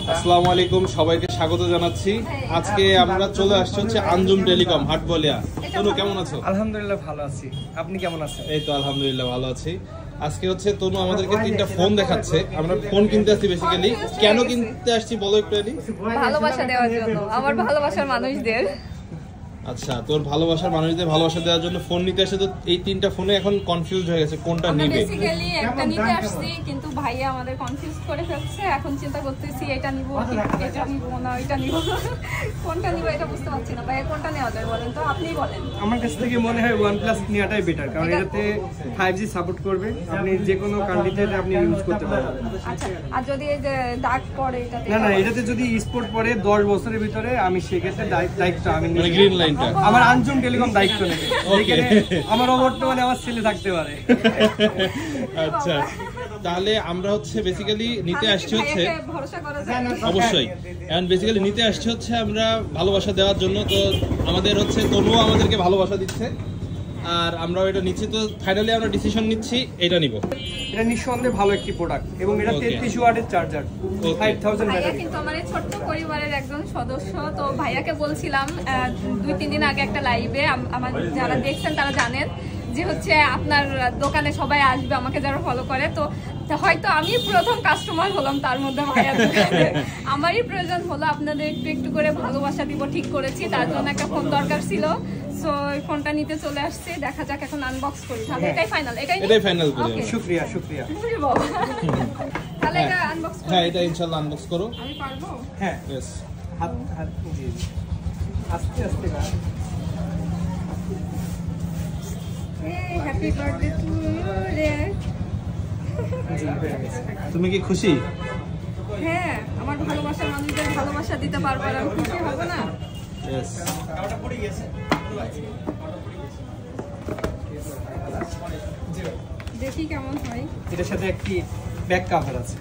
আসসালামু আলাইকুম, সবাইকে স্বাগত জানাচ্ছি। আজকে আমরা চলে আসছি হচ্ছে আঞ্জুম টেলিকম হাটবলিয়া। তনু কেমন আছো? আলহামদুলিল্লাহ ভালো আছি, আপনি কেমন আছেন? এই তো আলহামদুলিল্লাহ ভালো আছি। আজকে হচ্ছে তনু আমাদেরকে 3টা ফোন দেখাচ্ছে। আমরা ফোন কিনতে আসছি বেসিক্যালি। কেন কিনতে আসছি বলো একটু আদি। ভালোবাসা দেওয়ার জন্য, আমার ভালোবাসার মানুষদের। আচ্ছা, তোর ভালোবাসার মানুষদের ভালোবাসা দেওয়ার জন্য ফোন নিতে আসে। তো এই 3টা ফোনে এখন কনফিউজ হয়ে গেছে কোনটা নিবে। বেসিক্যালি একটা নিতে আসছি, কিন্তু ভাইয়া আমাদের কনফিউজ করে ফেলছে। এখন চিন্তা করতেছি এটা নিব কি এটা নিব না এটা নিব, কোনটা নিব এটা বুঝতে পারছি না। ভাইয়া কোনটা নেওয়া যায় বলেন তো, আপনিই বলেন। আমার কাছ থেকে মনে হয় OnePlus নেওয়াটাই বেটার, কারণ এটাতে 5G সাপোর্ট করবে। আপনি যে কোনো কান্ট্রিতে আপনি ইউজ করতে পারবেন। আচ্ছা, আর যদি এই যে দাগ পড়ে এটাতে? না, এটাতে যদি স্পোর্ট পড়ে 10 বছরের ভিতরে আমি সেক্ষেত্রে দায়িত্ব আমি মানে গ্রিন লাইনটা আমার আঞ্জুম টেলিকম দায়িত্ব নেবে। আমার বর্তমানে আমার ছেলে থাকতে পারে। আচ্ছা, তাহলে আমরা হচ্ছে বেসিক্যালি নিতে আসছি হচ্ছে ভরসা করা যায় অবশ্যই, এন্ড বেসিক্যালি নিতে আসছি হচ্ছে আমরা ভালোবাসা দেওয়ার জন্য। তো আমাদের হচ্ছে তনুও আমাদেরকে ভালোবাসা দিচ্ছে, আর আমরাও এটা নিচ্ছি। তো ফাইনালি আমরা ডিসিশন নিচ্ছি এটা নিব। এটা নিঃসন্দেহে ভালো একটি প্রোডাক্ট, এবং এটা 33 ওয়াটের চার্জার, 5000 ভাইয়া ব্যাটারি। কিন্তু আমার এই ছোট্ট পরিবারের একজন সদস্য। তো ভাইয়াকে বলছিলাম 2-3 দিন আগে একটা লাইভে, আমার যারা দেখছেন তারা জানেন যে হচ্ছে আপনার দোকানে সবাই আসবে আমাকে যারা ফলো করে। তো হয়তো আমি প্রথম কাস্টমার হলাম তার মধ্যে ভাইয়ার দোকানে। আমারই প্রয়োজন হলো আপনাদের একটু একটু করে ভালোবাসা দিব ঠিক করেছি, তার জন্য একটা ফোন দরকার ছিল। সো এই ফোনটা নিতে চলে আসছে, দেখা যাক এখন আনবক্স করি। তাহলে এটাই ফাইনাল, এটাই ফাইনাল করি। শুকরিয়া। তাহলে এটা আনবক্স করো। হ্যাঁ, এটা ইনশাআল্লাহ আনবক্স করো। আমি পারবো? হ্যাঁ, यस। হাত জি আস্তে না। হ্যাপি বার্থডে টু ইউ রে। তুমি কি খুশি? হ্যাঁ, আমার ভালোবাসার মানুষদের ভালোবাসা দিতে পারবো, আর আমি খুশি হব না? यस। দেখি কেমন হয়। এটার সাথে একটি ব্যাক কভার আছে,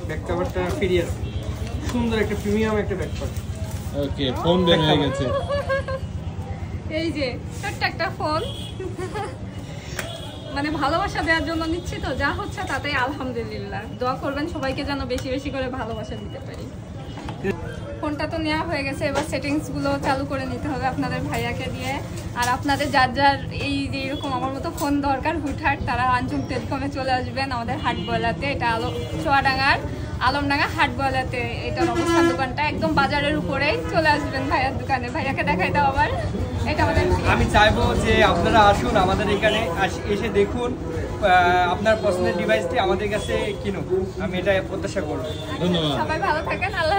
ব্যাক কভারটা ফ্রি আছে। সুন্দর একটা প্রিমিয়াম একটা ব্যাক কভার। ওকে, ফোন বের হয়ে গেছে। এই যে ছোট্ট একটা ফোন, মানে ভালোবাসা দেওয়ার জন্য নিচ্ছি। তো যা হচ্ছে তাতে আলহামদুলিল্লাহ। দোয়া করবেন সবাইকে যেন বেশি বেশি করে ভালোবাসা দিতে পারি। ফোনটা তো নেওয়া হয়ে গেছে, এবার সেটিংস গুলো চালু করে নিতে হবে আপনাদের ভাইয়াকে দিয়ে। আর আপনাদের যার যার এই যে এরকম আমার মতো ফোন দরকার হুটহাট, তারা আঞ্জুম টেলিকমে চলে আসবেন আমাদের হাটবলাতে। এটা চুয়াডাঙ্গার আলমডাঙ্গা হাটবলাতে এটার অবস্থান। দোকানটা একদম বাজারের উপরেই। চলে আসবেন ভাইয়ার দোকানে। ভাইয়াকে দেখাই দাও আবার। এটা আমাদের, আমি চাইবো যে আপনারা আসুন আমাদের এখানে, এসে দেখুন আপনার পছন্দের ডিভাইসটি আমাদের কাছে কিনুন। আমি এটা প্রত্যাশা করব। ধন্যবাদ। সবাই ভালো থাকেন। আল্লাহ